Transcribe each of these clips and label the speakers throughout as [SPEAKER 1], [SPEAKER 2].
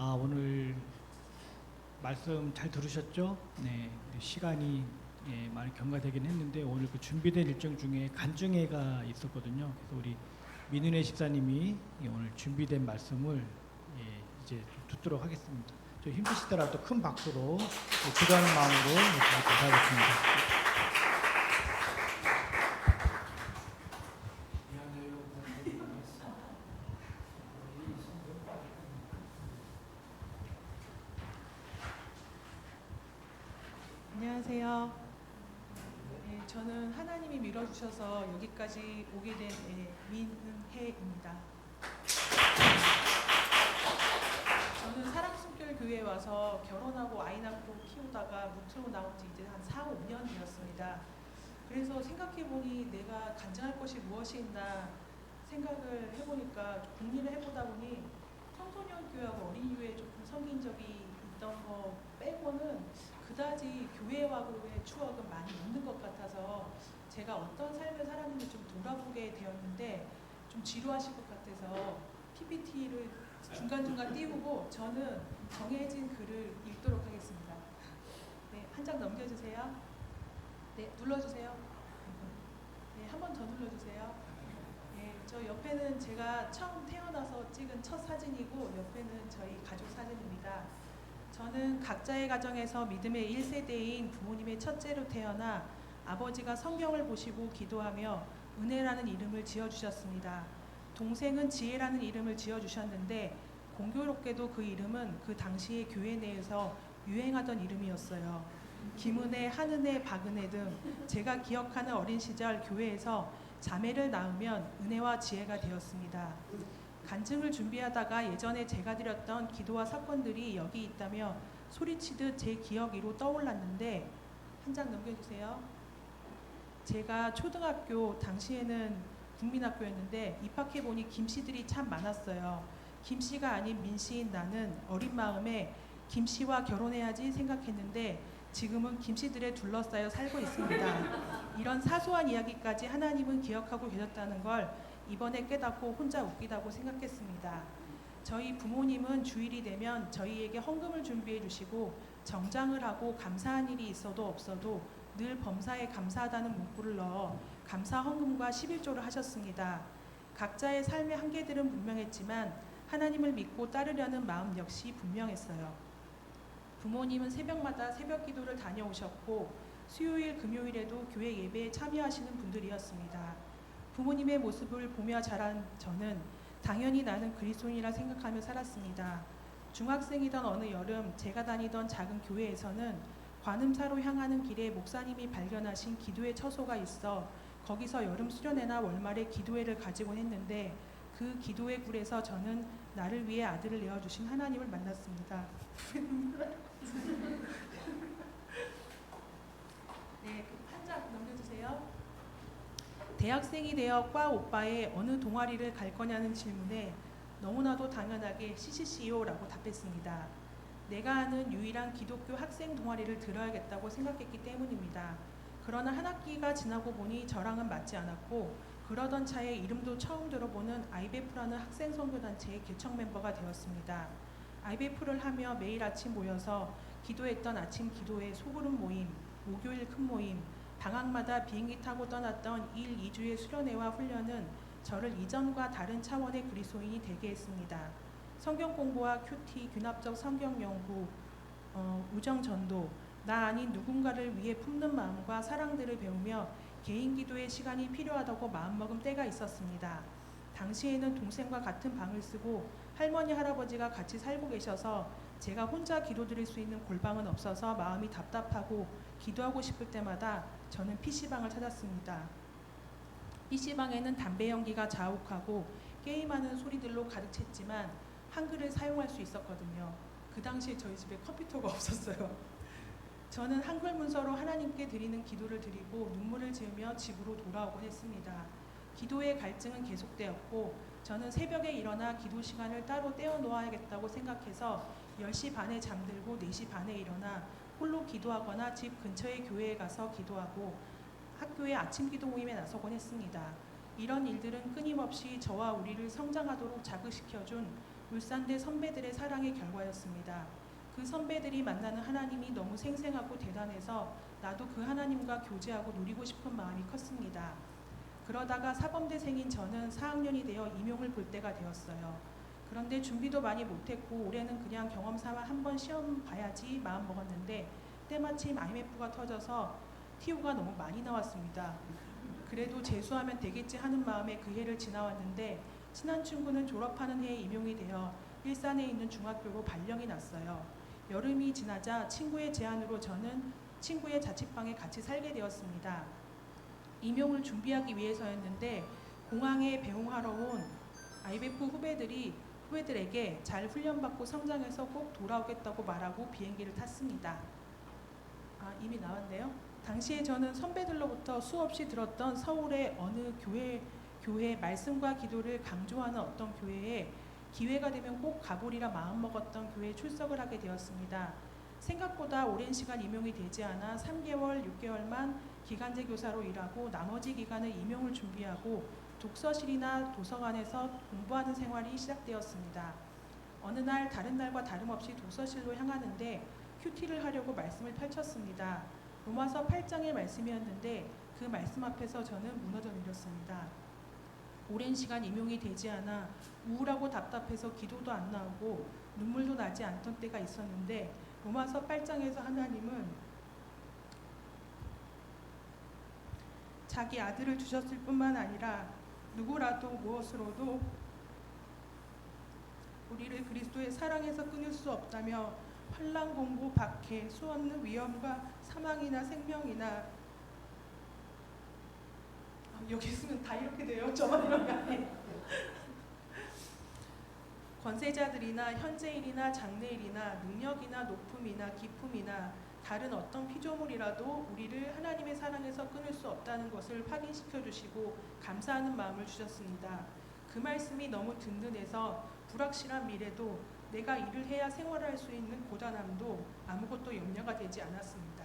[SPEAKER 1] 오늘 말씀 잘 들으셨죠? 네, 시간이 많이 경과되긴 했는데 오늘 그 준비된 일정 중에 간증회가 있었거든요. 그래서 우리 민은혜 집사님이 오늘 준비된 말씀을 이제 좀 듣도록 하겠습니다. 좀 힘드시더라도 큰 박수로 기도하는 마음으로 감사하겠습니다.
[SPEAKER 2] 안녕하세요. 저는 하나님이 밀어주셔서 여기까지 오게 된 민은혜입니다. 저는 사랑숨결교회에 와서 결혼하고 아이 낳고 키우다가 무트로 나온 지 이제 한 4, 5년 되었습니다. 그래서 생각해보니 내가 간증할 것이 무엇이 있나 생각을 해보니까 궁리를 해보다 보니 청소년 교회하고 어린이교회에 조금 섬긴 적이 있던 거 빼고는 그다지 교회와의 추억은 많이 없는 것 같아서 제가 어떤 삶을 살았는지 좀 돌아보게 되었는데 좀 지루하실 것 같아서 PPT를 중간중간 띄우고 저는 정해진 글을 읽도록 하겠습니다. 네, 한 장 넘겨주세요. 네, 눌러주세요. 네, 한 번 더 눌러주세요. 네, 저 옆에는 제가 처음 태어나서 찍은 첫 사진이고 옆에는 저희 가족 사진입니다. 저는 각자의 가정에서 믿음의 1세대인 부모님의 첫째로 태어나 아버지가 성경을 보시고 기도하며 은혜라는 이름을 지어주셨습니다. 동생은 지혜라는 이름을 지어주셨는데 공교롭게도 그 이름은 그 당시의 교회 내에서 유행하던 이름이었어요. 김은혜, 한은혜, 박은혜 등 제가 기억하는 어린 시절 교회에서 자매를 낳으면 은혜와 지혜가 되었습니다. 간증을 준비하다가 예전에 제가 드렸던 기도와 사건들이 여기 있다며 소리치듯 제 기억 위로 떠올랐는데 한 장 넘겨주세요. 제가 초등학교 당시에는 국민학교였는데 입학해보니 김씨들이 참 많았어요. 김씨가 아닌 민씨인 나는 어린 마음에 김씨와 결혼해야지 생각했는데 지금은 김씨들에 둘러싸여 살고 있습니다. 이런 사소한 이야기까지 하나님은 기억하고 계셨다는 걸 이번에 깨닫고 혼자 웃기다고 생각했습니다. 저희 부모님은 주일이 되면 저희에게 헌금을 준비해 주시고 정장을 하고 감사한 일이 있어도 없어도 늘 범사에 감사하다는 문구를 넣어 감사 헌금과 11조를 하셨습니다. 각자의 삶의 한계들은 분명했지만 하나님을 믿고 따르려는 마음 역시 분명했어요. 부모님은 새벽마다 새벽 기도를 다녀오셨고 수요일, 금요일에도 교회 예배에 참여하시는 분들이었습니다. 부모님의 모습을 보며 자란 저는 당연히 나는 그리스도인이라 생각하며 살았습니다. 중학생이던 어느 여름 제가 다니던 작은 교회에서는 관음사로 향하는 길에 목사님이 발견하신 기도회 처소가 있어 거기서 여름 수련회나 월말에 기도회를 가지곤 했는데 그 기도회 굴에서 저는 나를 위해 아들을 내어주신 하나님을 만났습니다. 네, 한 장 넘겨주세요. 대학생이 되어 과 오빠의 어느 동아리를 갈 거냐는 질문에 너무나도 당연하게 CCCO라고 답했습니다. 내가 아는 유일한 기독교 학생 동아리를 들어야겠다고 생각했기 때문입니다. 그러나 한 학기가 지나고 보니 저랑은 맞지 않았고 그러던 차에 이름도 처음 들어보는 IBEF라는 학생 선교단체의 개척 멤버가 되었습니다. IBEF를 하며 매일 아침 모여서 기도했던 아침 기도회 소그룹 모임, 목요일 큰 모임, 방학마다 비행기 타고 떠났던 1, 2주의 수련회와 훈련은 저를 이전과 다른 차원의 그리스도인이 되게 했습니다. 성경 공부와 큐티, 귀납적 성경 연구, 우정 전도, 나 아닌 누군가를 위해 품는 마음과 사랑들을 배우며 개인 기도의 시간이 필요하다고 마음먹은 때가 있었습니다. 당시에는 동생과 같은 방을 쓰고 할머니, 할아버지가 같이 살고 계셔서 제가 혼자 기도드릴 수 있는 골방은 없어서 마음이 답답하고 기도하고 싶을 때마다 저는 PC방을 찾았습니다. PC방에는 담배 연기가 자욱하고 게임하는 소리들로 가득 찼지만 한글을 사용할 수 있었거든요. 그 당시에 저희 집에 컴퓨터가 없었어요. 저는 한글 문서로 하나님께 드리는 기도를 드리고 눈물을 지으며 집으로 돌아오곤 했습니다. 기도의 갈증은 계속되었고 저는 새벽에 일어나 기도 시간을 따로 떼어 놓아야겠다고 생각해서 10시 반에 잠들고 4시 반에 일어나 홀로 기도하거나 집 근처의 교회에 가서 기도하고 학교의 아침 기도 모임에 나서곤 했습니다. 이런 일들은 끊임없이 저와 우리를 성장하도록 자극시켜준 울산대 선배들의 사랑의 결과였습니다. 그 선배들이 만나는 하나님이 너무 생생하고 대단해서 나도 그 하나님과 교제하고 누리고 싶은 마음이 컸습니다. 그러다가 사범대생인 저는 4학년이 되어 임용을 볼 때가 되었어요. 그런데 준비도 많이 못했고 올해는 그냥 경험 삼아 한번 시험 봐야지 마음 먹었는데 때마침 IMF가 터져서 TO가 너무 많이 나왔습니다. 그래도 재수하면 되겠지 하는 마음에 그 해를 지나왔는데 친한 친구는 졸업하는 해에 임용이 되어 일산에 있는 중학교로 발령이 났어요. 여름이 지나자 친구의 제안으로 저는 친구의 자취방에 같이 살게 되었습니다. 임용을 준비하기 위해서였는데 공항에 배웅하러 온 IMF 후배들에게 잘 훈련받고 성장해서 꼭 돌아오겠다고 말하고 비행기를 탔습니다. 이미 나왔네요. 당시에 저는 선배들로부터 수없이 들었던 서울의 어느 교회 말씀과 기도를 강조하는 어떤 교회에 기회가 되면 꼭 가보리라 마음먹었던 교회에 출석을 하게 되었습니다. 생각보다 오랜 시간 임용이 되지 않아 3개월, 6개월만 기간제 교사로 일하고 나머지 기간을 임용을 준비하고 독서실이나 도서관에서 공부하는 생활이 시작되었습니다. 어느 날 다른 날과 다름없이 독서실로 향하는데 큐티를 하려고 말씀을 펼쳤습니다. 로마서 8장의 말씀이었는데 그 말씀 앞에서 저는 무너져 내렸습니다. 오랜 시간 임용이 되지 않아 우울하고 답답해서 기도도 안 나오고 눈물도 나지 않던 때가 있었는데 로마서 8장에서 하나님은 자기 아들을 주셨을 뿐만 아니라 누구라도 무엇으로도 우리를 그리스도의 사랑에서 끊을 수 없다며 환난, 공고, 박해, 수없는 위험과 사망이나 생명이나 여기 있으면 다 이렇게 돼요. 저만 이런 게 아니에요. 권세자들이나 현재일이나 장래일이나 능력이나 높음이나 기품이나 다른 어떤 피조물이라도 우리를 하나님의 사랑에서 끊을 수 없다는 것을 확인시켜 주시고 감사하는 마음을 주셨습니다. 그 말씀이 너무 든든해서 불확실한 미래도 내가 일을 해야 생활할 수 있는 고단함도 아무것도 염려가 되지 않았습니다.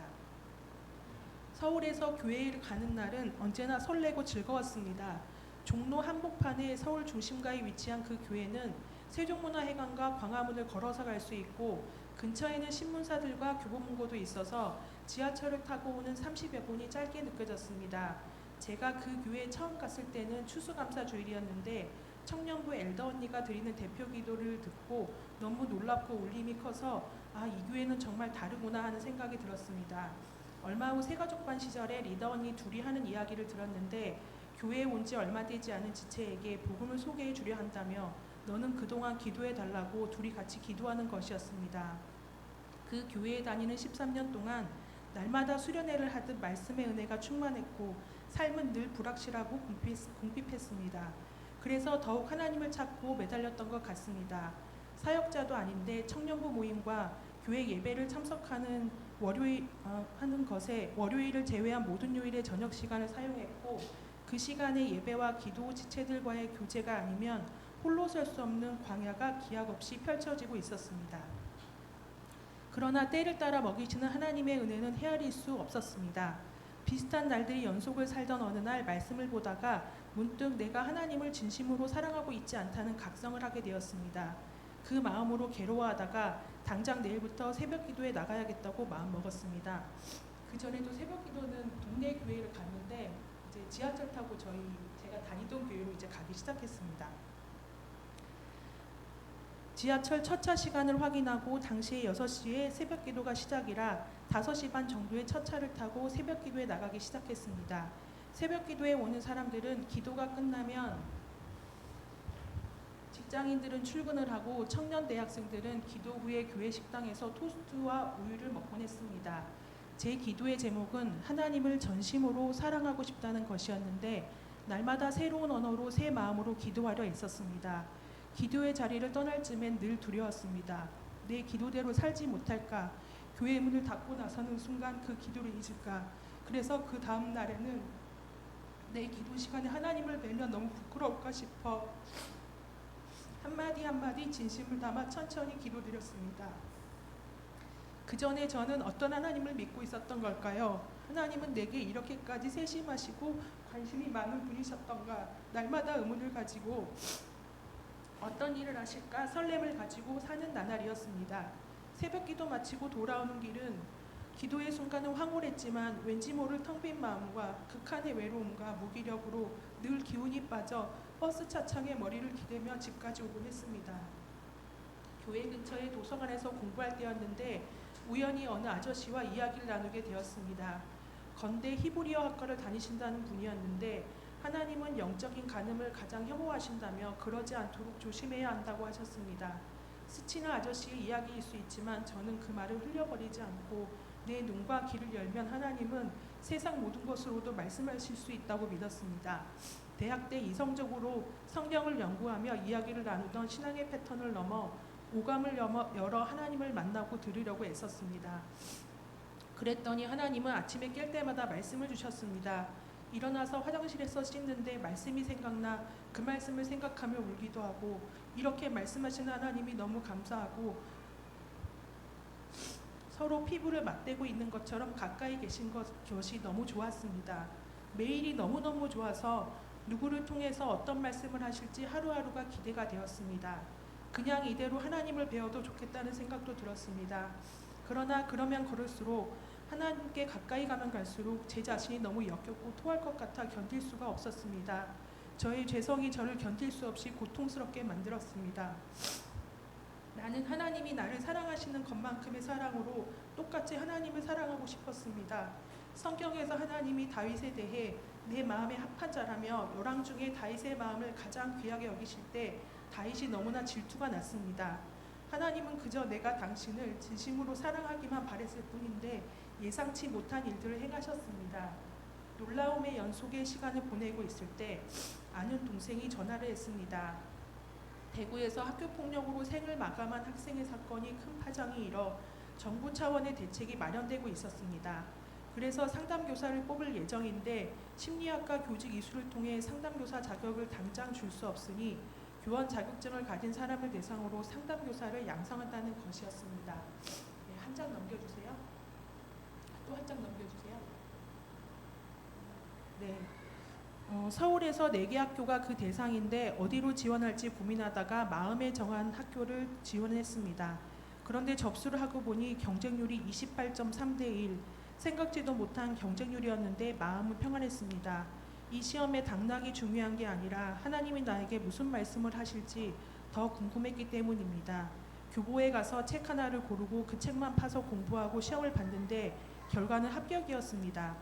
[SPEAKER 2] 서울에서 교회를 가는 날은 언제나 설레고 즐거웠습니다. 종로 한복판에 서울 중심가에 위치한 그 교회는 세종문화회관과 광화문을 걸어서 갈 수 있고 근처에는 신문사들과 교보문고도 있어서 지하철을 타고 오는 30여 분이 짧게 느껴졌습니다. 제가 그 교회에 처음 갔을 때는 추수감사주일이었는데 청년부 엘더 언니가 드리는 대표 기도를 듣고 너무 놀랍고 울림이 커서 이 교회는 정말 다르구나 하는 생각이 들었습니다. 얼마 후 새가족반 시절에 리더 언니 둘이 하는 이야기를 들었는데 교회에 온 지 얼마 되지 않은 지체에게 복음을 소개해 주려 한다며 너는 그동안 기도해 달라고 둘이 같이 기도하는 것이었습니다. 그 교회에 다니는 13년 동안 날마다 수련회를 하듯 말씀의 은혜가 충만했고 삶은 늘 불확실하고 궁핍했습니다. 그래서 더욱 하나님을 찾고 매달렸던 것 같습니다. 사역자도 아닌데 청년부 모임과 교회 예배를 참석하는 월요일을 제외한 모든 요일에 저녁 시간을 사용했고 그 시간에 예배와 기도 지체들과의 교제가 아니면 홀로 설 수 없는 광야가 기약 없이 펼쳐지고 있었습니다. 그러나 때를 따라 먹이시는 하나님의 은혜는 헤아릴 수 없었습니다. 비슷한 날들이 연속을 살던 어느 날 말씀을 보다가 문득 내가 하나님을 진심으로 사랑하고 있지 않다는 각성을 하게 되었습니다. 그 마음으로 괴로워하다가 당장 내일부터 새벽 기도에 나가야겠다고 마음먹었습니다. 그 전에도 새벽 기도는 동네 교회를 갔는데 이제 지하철 타고 제가 다니던 교회로 이제 가기 시작했습니다. 지하철 첫차 시간을 확인하고 당시에 6시에 새벽 기도가 시작이라 5시 반 정도에 첫 차를 타고 새벽 기도에 나가기 시작했습니다. 새벽 기도에 오는 사람들은 기도가 끝나면 직장인들은 출근을 하고 청년 대학생들은 기도 후에 교회 식당에서 토스트와 우유를 먹곤 했습니다. 제 기도의 제목은 하나님을 전심으로 사랑하고 싶다는 것이었는데 날마다 새로운 언어로 새 마음으로 기도하려 애썼습니다. 기도의 자리를 떠날 쯤엔 늘 두려웠습니다. 내 기도대로 살지 못할까? 교회 문을 닫고 나서는 순간 그 기도를 잊을까? 그래서 그 다음 날에는 내 기도 시간에 하나님을 뵈면 너무 부끄러울까 싶어 한마디 한마디 진심을 담아 천천히 기도드렸습니다. 그 전에 저는 어떤 하나님을 믿고 있었던 걸까요? 하나님은 내게 이렇게까지 세심하시고 관심이 많은 분이셨던가? 날마다 의문을 가지고 어떤 일을 하실까 설렘을 가지고 사는 나날이었습니다. 새벽 기도 마치고 돌아오는 길은 기도의 순간은 황홀했지만 왠지 모를 텅 빈 마음과 극한의 외로움과 무기력으로 늘 기운이 빠져 버스 차창에 머리를 기대며 집까지 오곤 했습니다. 교회 근처의 도서관에서 공부할 때였는데 우연히 어느 아저씨와 이야기를 나누게 되었습니다. 건대 히브리어 학과를 다니신다는 분이었는데 하나님은 영적인 간음을 가장 혐오하신다며 그러지 않도록 조심해야 한다고 하셨습니다. 스치는 아저씨의 이야기일 수 있지만 저는 그 말을 흘려버리지 않고 내 눈과 귀를 열면 하나님은 세상 모든 것으로도 말씀하실 수 있다고 믿었습니다. 대학 때 이성적으로 성경을 연구하며 이야기를 나누던 신앙의 패턴을 넘어 오감을 열어 하나님을 만나고 들으려고 애썼습니다. 그랬더니 하나님은 아침에 깰 때마다 말씀을 주셨습니다. 일어나서 화장실에서 씻는데 말씀이 생각나 그 말씀을 생각하며 울기도 하고 이렇게 말씀하시는 하나님이 너무 감사하고 서로 피부를 맞대고 있는 것처럼 가까이 계신 것이 너무 좋았습니다. 매일이 너무너무 좋아서 누구를 통해서 어떤 말씀을 하실지 하루하루가 기대가 되었습니다. 그냥 이대로 하나님을 배워도 좋겠다는 생각도 들었습니다. 그러나 그러면 그럴수록 하나님께 가까이 가면 갈수록 제 자신이 너무 역겹고 토할 것 같아 견딜 수가 없었습니다. 저의 죄성이 저를 견딜 수 없이 고통스럽게 만들었습니다. 나는 하나님이 나를 사랑하시는 것만큼의 사랑으로 똑같이 하나님을 사랑하고 싶었습니다. 성경에서 하나님이 다윗에 대해 내 마음에 합한 자라며 열왕 중에 다윗의 마음을 가장 귀하게 여기실 때 다윗이 너무나 질투가 났습니다. 하나님은 그저 내가 당신을 진심으로 사랑하기만 바랬을 뿐인데 예상치 못한 일들을 행하셨습니다. 놀라움의 연속의 시간을 보내고 있을 때 아는 동생이 전화를 했습니다. 대구에서 학교폭력으로 생을 마감한 학생의 사건이 큰 파장이 일어 정부 차원의 대책이 마련되고 있었습니다. 그래서 상담교사를 뽑을 예정인데 심리학과 교직 이수를 통해 상담교사 자격을 당장 줄 수 없으니 교원 자격증을 가진 사람을 대상으로 상담교사를 양성한다는 것이었습니다. 네, 한 장 넘겨주세요. 또 한 장 넘겨주세요. 네. 서울에서 4개 학교가 그 대상인데 어디로 지원할지 고민하다가 마음에 정한 학교를 지원했습니다. 그런데 접수를 하고 보니 경쟁률이 28.3대 1, 생각지도 못한 경쟁률이었는데 마음은 평안했습니다. 이 시험의 당락이 중요한 게 아니라 하나님이 나에게 무슨 말씀을 하실지 더 궁금했기 때문입니다. 교보에 가서 책 하나를 고르고 그 책만 파서 공부하고 시험을 봤는데 결과는 합격이었습니다.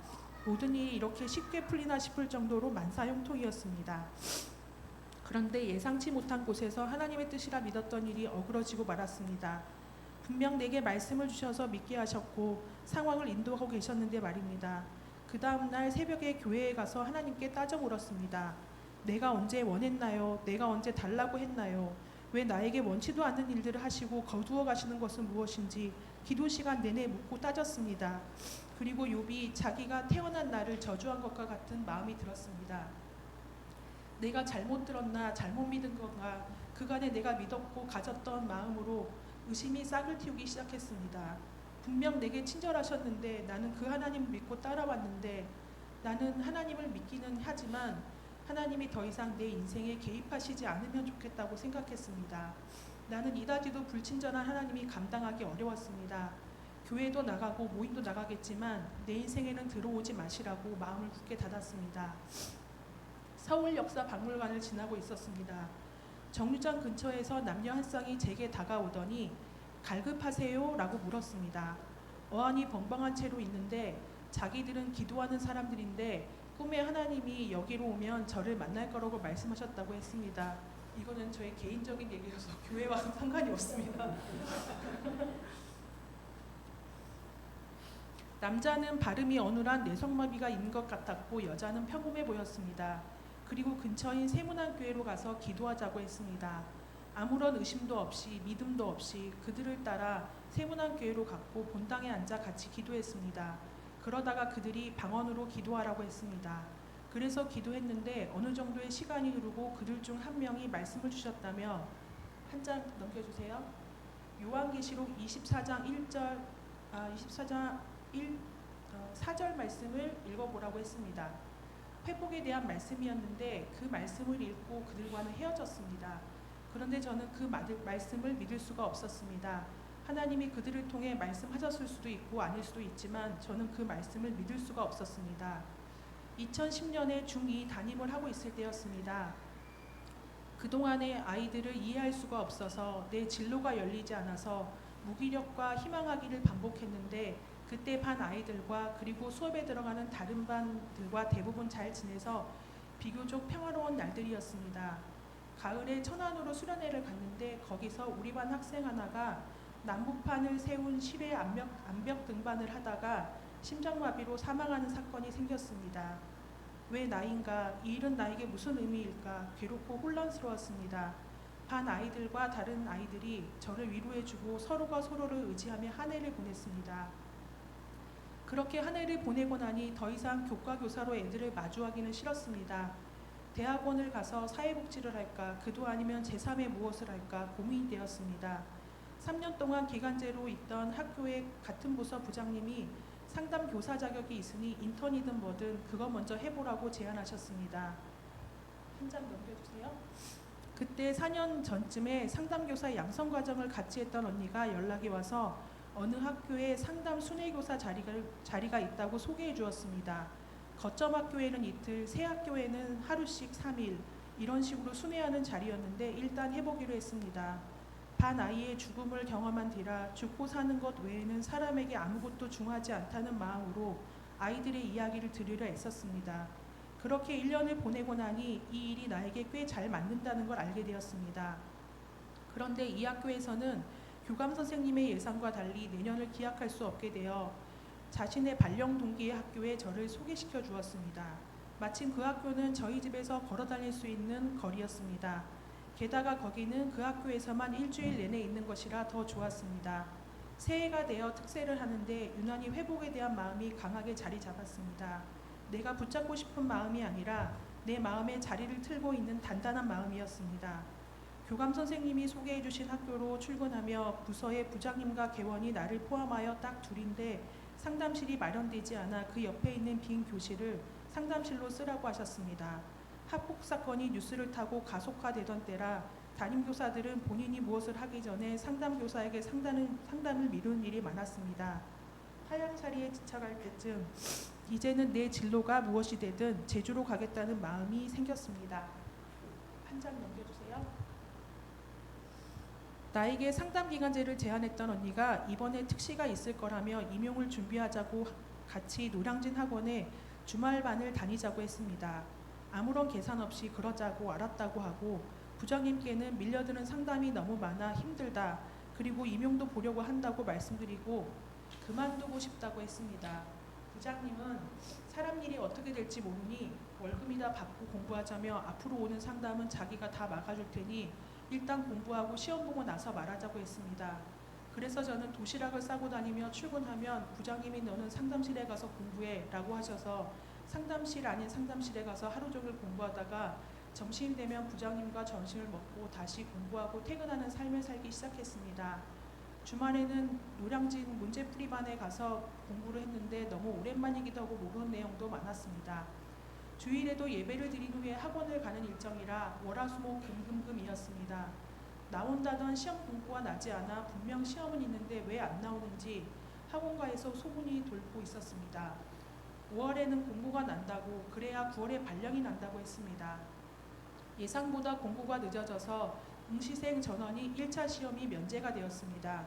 [SPEAKER 2] 모든 일이 이렇게 쉽게 풀리나 싶을 정도로 만사형통이었습니다. 그런데 예상치 못한 곳에서 하나님의 뜻이라 믿었던 일이 어그러지고 말았습니다. 분명 내게 말씀을 주셔서 믿게 하셨고 상황을 인도하고 계셨는데 말입니다. 그 다음 날 새벽에 교회에 가서 하나님께 따져 물었습니다. 내가 언제 원했나요? 내가 언제 달라고 했나요? 왜 나에게 원치도 않는 일들을 하시고 거두어 가시는 것은 무엇인지 기도 시간 내내 묻고 따졌습니다. 그리고 욥이 자기가 태어난 날을 저주한 것과 같은 마음이 들었습니다. 내가 잘못 들었나 잘못 믿은 건가 그간에 내가 믿었고 가졌던 마음으로 의심이 싹을 틔우기 시작했습니다. 분명 내게 친절하셨는데 나는 그 하나님을 믿고 따라왔는데 나는 하나님을 믿기는 하지만 하나님이 더 이상 내 인생에 개입하시지 않으면 좋겠다고 생각했습니다. 나는 이다지도 불친절한 하나님이 감당하기 어려웠습니다. 교회도 나가고 모임도 나가겠지만 내 인생에는 들어오지 마시라고 마음을 굳게 닫았습니다. 서울역사박물관을 지나고 있었습니다. 정류장 근처에서 남녀 한 쌍이 제게 다가오더니 갈급하세요? 라고 물었습니다. 어안이 벙벙한 채로 있는데 자기들은 기도하는 사람들인데 꿈에 하나님이 여기로 오면 저를 만날 거라고 말씀하셨다고 했습니다. 이거는 저의 개인적인 얘기여서 교회와는 상관이 없습니다. 남자는 발음이 어눌한 뇌성마비가 있는 것 같았고 여자는 평범해 보였습니다. 그리고 근처인 세문안교회로 가서 기도하자고 했습니다. 아무런 의심도 없이 믿음도 없이 그들을 따라 세문안교회로 갔고 본당에 앉아 같이 기도했습니다. 그러다가 그들이 방언으로 기도하라고 했습니다. 그래서 기도했는데 어느 정도의 시간이 흐르고 그들 중 한 명이 말씀을 주셨다며 한 장 넘겨주세요. 요한계시록 24장 4절 말씀을 읽어보라고 했습니다. 회복에 대한 말씀이었는데 그 말씀을 읽고 그들과는 헤어졌습니다. 그런데 저는 그 말씀을 믿을 수가 없었습니다. 하나님이 그들을 통해 말씀하셨을 수도 있고 아닐 수도 있지만 저는 그 말씀을 믿을 수가 없었습니다. 2010년에 중2 담임을 하고 있을 때였습니다. 그동안의 아이들을 이해할 수가 없어서 내 진로가 열리지 않아서 무기력과 희망하기를 반복했는데 그때 반 아이들과 그리고 수업에 들어가는 다른 반들과 대부분 잘 지내서 비교적 평화로운 날들이었습니다. 가을에 천안으로 수련회를 갔는데 거기서 우리 반 학생 하나가 남북판을 세운 실외 암벽 등반을 하다가 심장마비로 사망하는 사건이 생겼습니다. 왜 나인가? 이 일은 나에게 무슨 의미일까? 괴롭고 혼란스러웠습니다. 반 아이들과 다른 아이들이 저를 위로해주고 서로가 서로를 의지하며 한 해를 보냈습니다. 그렇게 한 해를 보내고 나니 더 이상 교과 교사로 애들을 마주하기는 싫었습니다. 대학원을 가서 사회복지를 할까, 그도 아니면 제3의 무엇을 할까 고민이 되었습니다. 3년 동안 기간제로 있던 학교의 같은 부서 부장님이 상담 교사 자격이 있으니 인턴이든 뭐든 그거 먼저 해보라고 제안하셨습니다. 한 장 넘겨주세요. 그때 4년 전쯤에 상담교사 양성과정을 같이 했던 언니가 연락이 와서 어느 학교에 상담 순회교사 자리가 있다고 소개해 주었습니다. 거점 학교에는 이틀, 새 학교에는 하루씩 3일 이런 식으로 순회하는 자리였는데 일단 해보기로 했습니다. 반 아이의 죽음을 경험한 뒤라 죽고 사는 것 외에는 사람에게 아무것도 중하지 않다는 마음으로 아이들의 이야기를 들으려 애썼습니다. 그렇게 1년을 보내고 나니 이 일이 나에게 꽤 잘 맞는다는 걸 알게 되었습니다. 그런데 이 학교에서는 교감 선생님의 예상과 달리 내년을 기약할 수 없게 되어 자신의 발령 동기의 학교에 저를 소개시켜 주었습니다. 마침 그 학교는 저희 집에서 걸어 다닐 수 있는 거리였습니다. 게다가 거기는 그 학교에서만 일주일 내내 있는 것이라 더 좋았습니다. 새해가 되어 특세를 하는데 유난히 회복에 대한 마음이 강하게 자리 잡았습니다. 내가 붙잡고 싶은 마음이 아니라 내 마음에 자리를 틀고 있는 단단한 마음이었습니다. 교감 선생님이 소개해 주신 학교로 출근하며 부서의 부장님과 개원이 나를 포함하여 딱 둘인데 상담실이 마련되지 않아 그 옆에 있는 빈 교실을 상담실로 쓰라고 하셨습니다. 학폭 사건이 뉴스를 타고 가속화되던 때라 담임교사들은 본인이 무엇을 하기 전에 상담교사에게 상담을 미루는 일이 많았습니다. 하얀차리에 지쳐갈 때쯤 이제는 내 진로가 무엇이 되든 제주로 가겠다는 마음이 생겼습니다. 한 장 넘겨주세요. 나에게 상담기간제를 제안했던 언니가 이번에 특시가 있을 거라며 임용을 준비하자고 같이 노량진 학원에 주말반을 다니자고 했습니다. 아무런 계산 없이 그러자고 알았다고 하고 부장님께는 밀려드는 상담이 너무 많아 힘들다. 그리고 임용도 보려고 한다고 말씀드리고 그만두고 싶다고 했습니다. 부장님은 사람 일이 어떻게 될지 모르니 월급이나 받고 공부하자며 앞으로 오는 상담은 자기가 다 막아줄 테니 일단 공부하고 시험 보고 나서 말하자고 했습니다. 그래서 저는 도시락을 싸고 다니며 출근하면 부장님이 너는 상담실에 가서 공부해 라고 하셔서 상담실 아닌 상담실에 가서 하루 종일 공부하다가 점심 되면 부장님과 점심을 먹고 다시 공부하고 퇴근하는 삶을 살기 시작했습니다. 주말에는 노량진 문제풀이반에 가서 공부를 했는데 너무 오랜만이기도 하고 모르는 내용도 많았습니다. 주일에도 예배를 드린 후에 학원을 가는 일정이라 월화수목금금금이었습니다. 나온다던 시험 공부가 나지 않아 분명 시험은 있는데 왜 안 나오는지 학원가에서 소문이 돌고 있었습니다. 5월에는 공고가 난다고 그래야 9월에 발령이 난다고 했습니다. 예상보다 공고가 늦어져서 응시생 전원이 1차 시험이 면제가 되었습니다.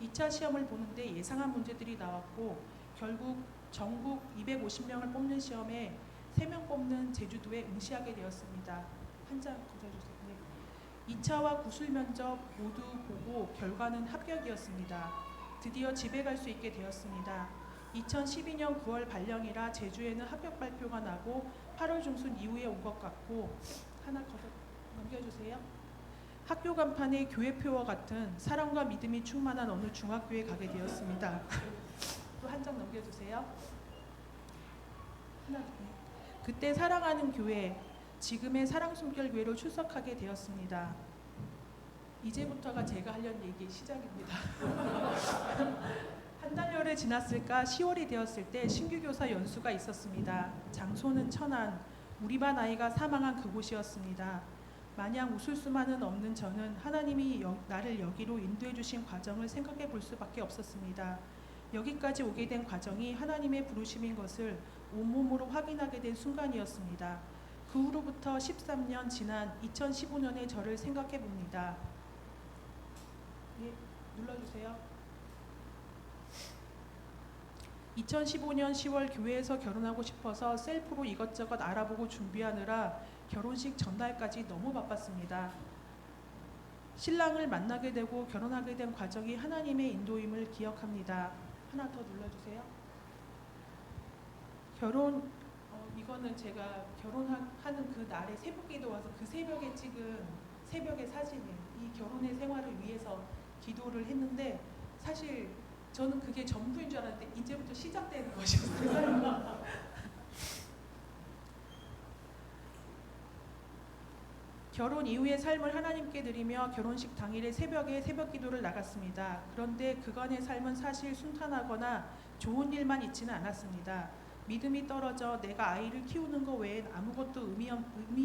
[SPEAKER 2] 2차 시험을 보는데 예상한 문제들이 나왔고 결국 전국 250명을 뽑는 시험에 3명 뽑는 제주도에 응시하게 되었습니다. 한 장 거둬주세요. 네. 2차와 구술 면접 모두 보고 결과는 합격이었습니다. 드디어 집에 갈 수 있게 되었습니다. 2012년 9월 발령이라 제주에는 합격 발표가 나고 8월 중순 이후에 온 것 같고 하나 넘겨주세요. 학교 간판에 교회표와 같은 사랑과 믿음이 충만한 어느 중학교에 가게 되었습니다. 또 한 장 넘겨주세요. 하나, 그때 사랑하는 교회, 지금의 사랑숨결교회로 출석하게 되었습니다. 이제부터가 제가 하려는 얘기의 시작입니다. 한 달여를 지났을까 10월이 되었을 때 신규교사 연수가 있었습니다. 장소는 천안, 우리 반 아이가 사망한 그곳이었습니다. 마냥 웃을 수만은 없는 저는 하나님이 나를 여기로 인도해 주신 과정을 생각해 볼 수밖에 없었습니다. 여기까지 오게 된 과정이 하나님의 부르심인 것을 온몸으로 확인하게 된 순간이었습니다. 그 후로부터 13년 지난 2015년의 저를 생각해 봅니다. 예, 눌러주세요. 2015년 10월 교회에서 결혼하고 싶어서 셀프로 이것저것 알아보고 준비하느라 결혼식 전날까지 너무 바빴습니다. 신랑을 만나게 되고 결혼하게 된 과정이 하나님의 인도임을 기억합니다. 하나 더 눌러주세요. 이거는 제가 결혼하는 그 날에 새벽기도 와서 그 새벽에 찍은 새벽의 사진이에요. 이 결혼의 생활을 위해서 기도를 했는데 사실 저는 그게 전부인 줄 알았는데 이제부터 시작되는 것이었어요. 결혼 이후의 삶을 하나님께 드리며 결혼식 당일에 새벽에 새벽 기도를 나갔습니다. 그런데 그간의 삶은 사실 순탄하거나 좋은 일만 있지는 않았습니다. 믿음이 떨어져 내가 아이를 키우는 것 외엔 아무것도 의미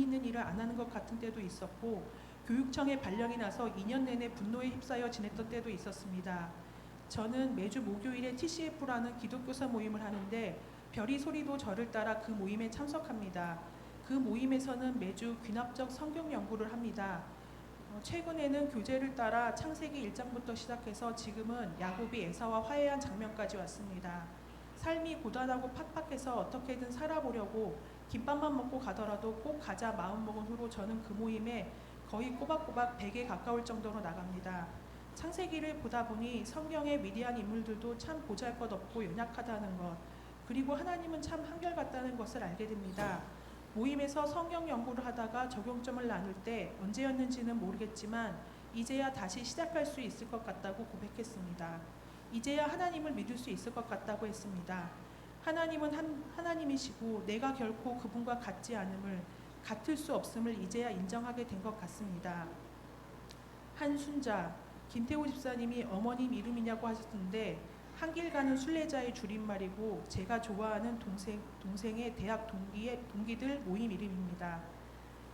[SPEAKER 2] 있는 일을 안 하는 것 같은 때도 있었고 교육청에 발령이 나서 2년 내내 분노에 휩싸여 지냈던 때도 있었습니다. 저는 매주 목요일에 TCF라는 기독교사 모임을 하는데 별이 소리도 저를 따라 그 모임에 참석합니다. 그 모임에서는 매주 귀납적 성경 연구를 합니다. 최근에는 교재를 따라 창세기 1장부터 시작해서 지금은 야곱이 에사와 화해한 장면까지 왔습니다. 삶이 고단하고 팍팍해서 어떻게든 살아보려고 김밥만 먹고 가더라도 꼭 가자 마음먹은 후로 저는 그 모임에 거의 꼬박꼬박 100에 가까울 정도로 나갑니다. 창세기를 보다 보니 성경의 위대한 인물들도 참 보잘것없고 연약하다는 것, 그리고 하나님은 참 한결같다는 것을 알게 됩니다. 모임에서 성경 연구를 하다가 적용점을 나눌 때 언제였는지는 모르겠지만 이제야 다시 시작할 수 있을 것 같다고 고백했습니다. 이제야 하나님을 믿을 수 있을 것 같다고 했습니다. 하나님은 하나님이시고 내가 결코 그분과 같지 않음을, 같을 수 없음을 이제야 인정하게 된 것 같습니다. 한순자, 김태호 집사님이 어머님 이름이냐고 하셨는데 한길 가는 순례자의 줄임말이고 제가 좋아하는 동생의 대학 동기들 모임 이름입니다.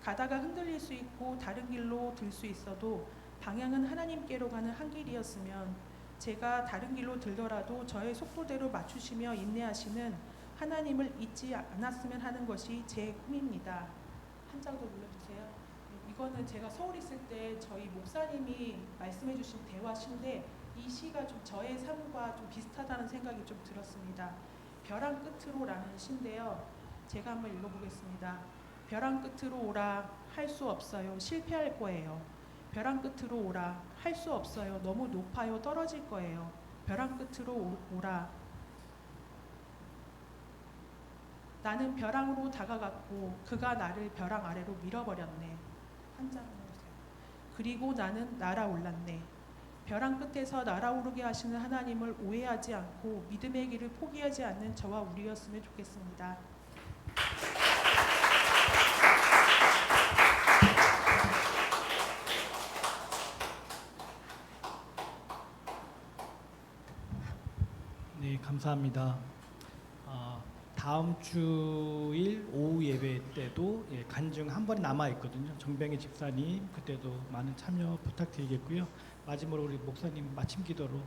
[SPEAKER 2] 가다가 흔들릴 수 있고 다른 길로 들 수 있어도 방향은 하나님께로 가는 한 길이었으면 제가 다른 길로 들더라도 저의 속도대로 맞추시며 인내하시는 하나님을 잊지 않았으면 하는 것이 제 꿈입니다. 한 장 더 눌러주세요. 이거는 제가 서울 있을 때 저희 목사님이 말씀해 주신 대화시인데 이 시가 좀 저의 삶과 좀 비슷하다는 생각이 좀 들었습니다. 벼랑 끝으로라는 시인데요. 제가 한번 읽어보겠습니다. 벼랑 끝으로 오라 할 수 없어요. 실패할 거예요. 벼랑 끝으로 오라 할 수 없어요. 너무 높아요. 떨어질 거예요. 벼랑 끝으로 오라. 나는 벼랑으로 다가갔고 그가 나를 벼랑 아래로 밀어버렸네. 한 장 해주세요. 그리고 나는 날아올랐네. 벼랑 끝에서 날아오르게 하시는 하나님을 오해하지 않고 믿음의 길을 포기하지 않는 저와 우리였으면 좋겠습니다.
[SPEAKER 1] 네, 감사합니다. 다음 주일 오후 예배 때도 간증 한 번이 남아 있거든요. 정병희 집사님 그때도 많은 참여 부탁드리겠고요. 마지막으로 우리 목사님 마침 기도로